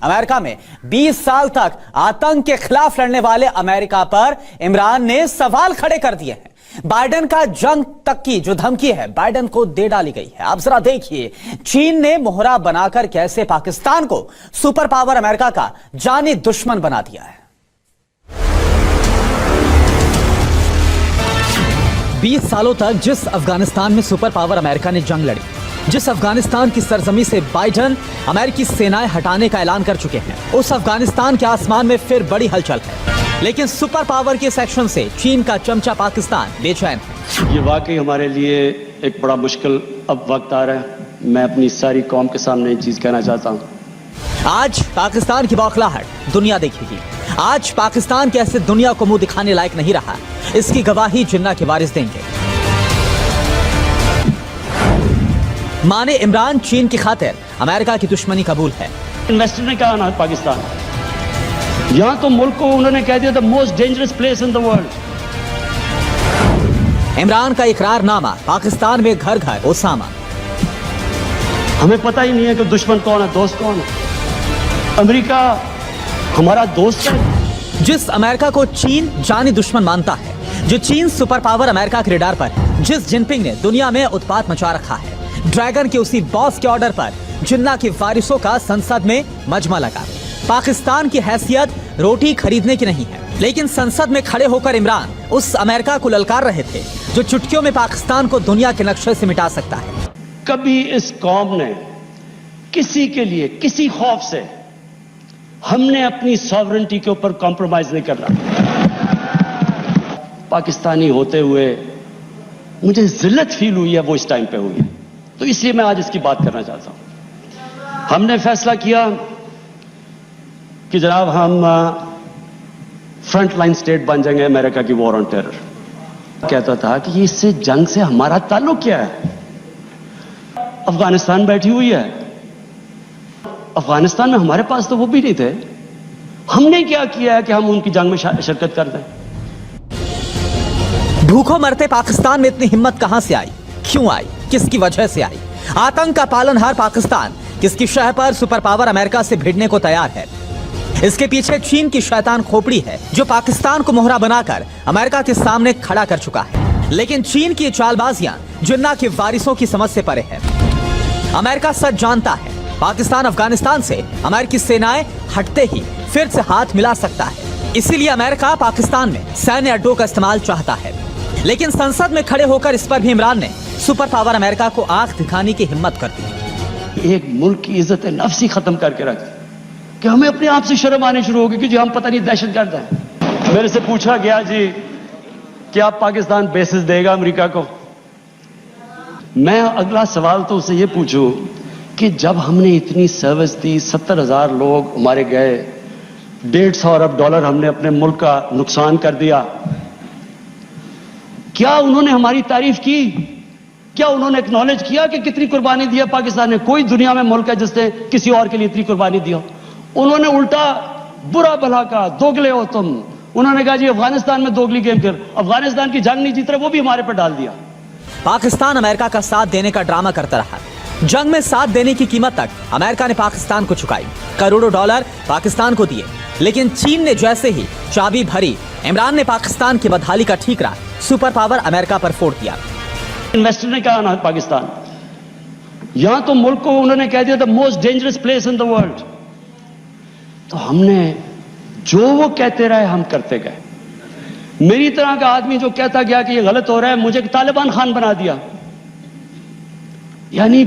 America में 20 साल तक आतंक के खिलाफ लड़ने वाले अमेरिका पर इमरान ने सवाल खड़े कर दिए हैं। बाइडेन का जंग तक की जो धमकी है बाइडेन को दे डाली गई है। अब जरा देखिए चीन ने मोहरा बनाकर कैसे पाकिस्तान को सुपर पावर अमेरिका का जानी दुश्मन बना दिया है। 20 सालों तक जिस अफगानिस्तान में सुपर पावर अमेरिका ने जंग लड़ी, जिस अफगानिस्तान की सरजमी से बाइडेन अमेरिकी सेनाएं हटाने का ऐलान कर चुके हैं, उस अफगानिस्तान के आसमान में फिर बड़ी हलचल है। लेकिन सुपर पावर के सेक्शन से चीन का चमचा पाकिस्तान बेचैन है। ये वाकई हमारे लिए एक बड़ा मुश्किल अब वक्त आ रहा है। मैं अपनी सारी कौम के सामने एक चीज कहना चाहता हूँ। आज पाकिस्तान की बौखलाहट दुनिया देखेगी। आज पाकिस्तान कैसे दुनिया को मुंह दिखाने लायक नहीं रहा, इसकी गवाही जिन्ना के वारिस देंगे। माने इमरान चीन की खातिर अमेरिका की दुश्मनी कबूल है। इन्वेस्टर ने कहा ना पाकिस्तान, यहां तो मुल्क को उन्होंने कह दिया the most dangerous place in the world. Imran का इकरारनामा पाकिस्तान में घर घर ओसामा। हमें पता ही नहीं है कि दुश्मन कौन है, दोस्त कौन है। अमेरिका हमारा दोस्त है। जिस अमेरिका को चीन जानी दुश्मन मानता है, जो चीन सुपर पावर अमेरिका के रडार पर है, जिस जिनपिंग ने दुनिया में उत्पात मचा रखा है, ड्रैगन के उसी बॉस के ऑर्डर पर जिन्ना के वारिसों का संसद में मजमा लगा। पाकिस्तान की हैसियत रोटी खरीदने की नहीं है, लेकिन संसद में खड़े होकर इमरान उस अमेरिका को ललकार रहे थे जो चुटकियों में पाकिस्तान को दुनिया के नक्शे से मिटा सकता है। कभी इस कौम ने किसी के लिए किसी खौफ से हमने अपनी सॉवरेंटी के ऊपर कॉम्प्रोमाइज नहीं करना। पाकिस्तानी होते हुए मुझे जिल्लत फील हुई है, वो इस टाइम पे हुई है, तो इसलिए मैं आज इसकी बात करना चाहता हूं। हमने फैसला किया कि जनाब हम फ्रंट लाइन स्टेट बन जाएंगे अमेरिका की वॉर ऑन टेरर। कहता था कि इससे जंग से हमारा ताल्लुक क्या है। अफगानिस्तान बैठी हुई है, अफगानिस्तान में हमारे पास तो वो भी नहीं थे। हमने क्या किया है कि हम उनकी जंग में शिरकत कर दें। भूखों मरते पाकिस्तान में इतनी हिम्मत कहां से आई, क्यों आई, किसकी वजह से आई? आतंक का पालनहार पाकिस्तान किसकी शह पर सुपर पावर अमेरिका से भिड़ने को तैयार है? इसके पीछे चीन की शैतान खोपड़ी है जो पाकिस्तान को मोहरा बनाकर अमेरिका के सामने खड़ा कर चुका है। लेकिन चीन की चालबाजियां जिन्ना के वारिसों की समझ से परे है। अमेरिका सच जानता है पाकिस्तान अफगानिस्तान से अमेरिकी सेनाएं हटते ही फिर से हाथ मिला सकता है। इसीलिए अमेरिका पाकिस्तान में सैन्य अड्डों का इस्तेमाल चाहता है। लेकिन संसद में खड़े होकर इस पर भी इमरान ने सुपर पावर अमेरिका को आंख दिखाने की हिम्मत कर दी। एक मुल्क की इज्जत नफ्स ही खत्म करके रख कि हमें अपने आप से शर्म आने शुरू होगी कि जी हम पता नहीं दहशतगर्द हैं। मेरे से पूछा गया जी कि आप पाकिस्तान बेसिस देगा अमेरिका को। मैं अगला सवाल तो उससे ये पूछूं कि जब हमने इतनी सर्विस दी, 70,000 लोग हमारे गए, $150 अरब हमने अपने मुल्क का नुकसान कर दिया, क्या उन्होंने हमारी तारीफ की? क्या उन्होंने एक्नॉलेज किया कि कितनी कुर्बानी दी है पाकिस्तान ने? कोई दुनिया में मुल्क है जिसने किसी और के लिए इतनी कुर्बानी दी हो? उन्होंने उल्टा बुरा भला कहा, दोगले हो तुम। उन्होंने कहा जी अफगानिस्तान में दोगली गेम कर, अफगानिस्तान की जंग नहीं जीत रहे, वो भी हमारे पर डाल दिया। पाकिस्तान अमेरिका का साथ देने का ड्रामा करता रहा। जंग में साथ देने की कीमत तक अमेरिका ने पाकिस्तान को चुकाई, करोड़ों डॉलर पाकिस्तान को दिए। लेकिन चीन ने जैसे ही चाबी भरी, इमरान ने पाकिस्तान की बदहाली का ठीकरा सुपर पावर अमेरिका पर फोड़ दिया। इन्वेस्टर ने कहा ना पाकिस्तान, यहां तो मुल्क को उन्होंने कह दिया the most dangerous place in the world. तो हमने जो वो कहते रहे हम करते गए। मेरी तरह का आदमी जो कहता गया कि ये गलत हो रहा है, मुझे तालिबान खान बना दिया। यानी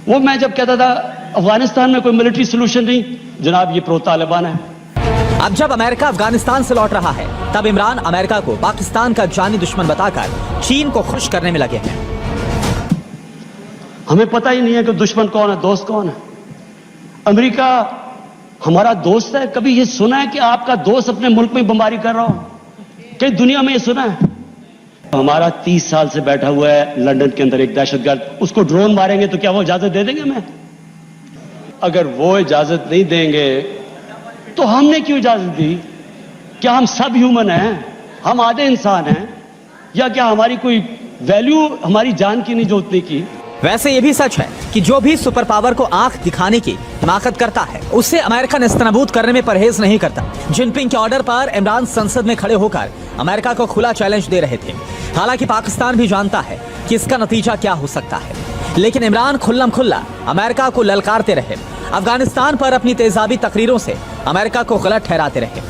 वो मैं जब कहता था अफगानिस्तान में कोई मिलिट्री सोल्यूशन नहीं, जनाब ये प्रो तालिबान है। अब जब अमेरिका अफगानिस्तान से लौट रहा है, तब इमरान अमेरिका को पाकिस्तान का जानी दुश्मन बताकर चीन को खुश करने में लगे हैं। हमें पता ही नहीं है कि दुश्मन कौन है, दोस्त कौन है। अमेरिका हमारा दोस्त है। कभी ये सुना है कि आपका दोस्त अपने मुल्क में बमबारी कर रहा हो? कई दुनिया में ये सुना है? हमारा 30 साल से बैठा हुआ है लंदन के अंदर एक दहशतगर्द, उसको ड्रोन मारेंगे तो क्या वो इजाजत दे देंगे हमें? अगर वो इजाजत नहीं देंगे तो हमने क्यों इजाजत दी? क्या हम सब ह्यूमन हैं? हम आधे इंसान हैं? या क्या हमारी कोई वैल्यू हमारी जान की नहीं जो उतनी की? वैसे ये भी सच है कि जो भी सुपर पावर को आंख दिखाने की हिमाकत करता है उससे अमेरिका नेस्तनाबूद करने में परहेज नहीं करता। जिनपिंग के ऑर्डर पर इमरान संसद में खड़े होकर अमेरिका को खुला चैलेंज दे रहे थे। हालांकि पाकिस्तान भी जानता है कि इसका नतीजा क्या हो सकता है, लेकिन इमरान खुल्लम खुल्ला अमेरिका को ललकारते रहे। अफगानिस्तान पर अपनी तेजाबी तकरीरों से अमेरिका को गलत ठहराते रहे।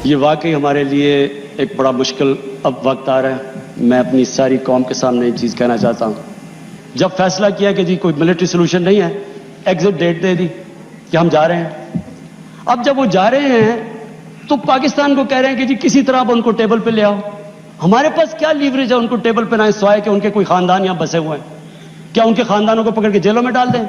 ये वाकई हमारे लिए एक बड़ा मुश्किल अब वक्त आ रहा है। मैं अपनी सारी कौम के सामने एक चीज़ कहना चाहता हूँ। जब फैसला किया कि जी कोई मिलिट्री सोल्यूशन नहीं है, एग्जिट डेट दे दी कि हम जा रहे हैं। अब जब वो जा रहे हैं तो पाकिस्तान को कह रहे हैं कि जी किसी तरह आप उनको टेबल पे ले आओ। हमारे पास क्या लीवरेज है उनको टेबल पे ना, सिवाय कि उनके कोई खानदान यहाँ बसे हुए हैं। क्या उनके खानदानों को पकड़ के जेलों में डाल दें?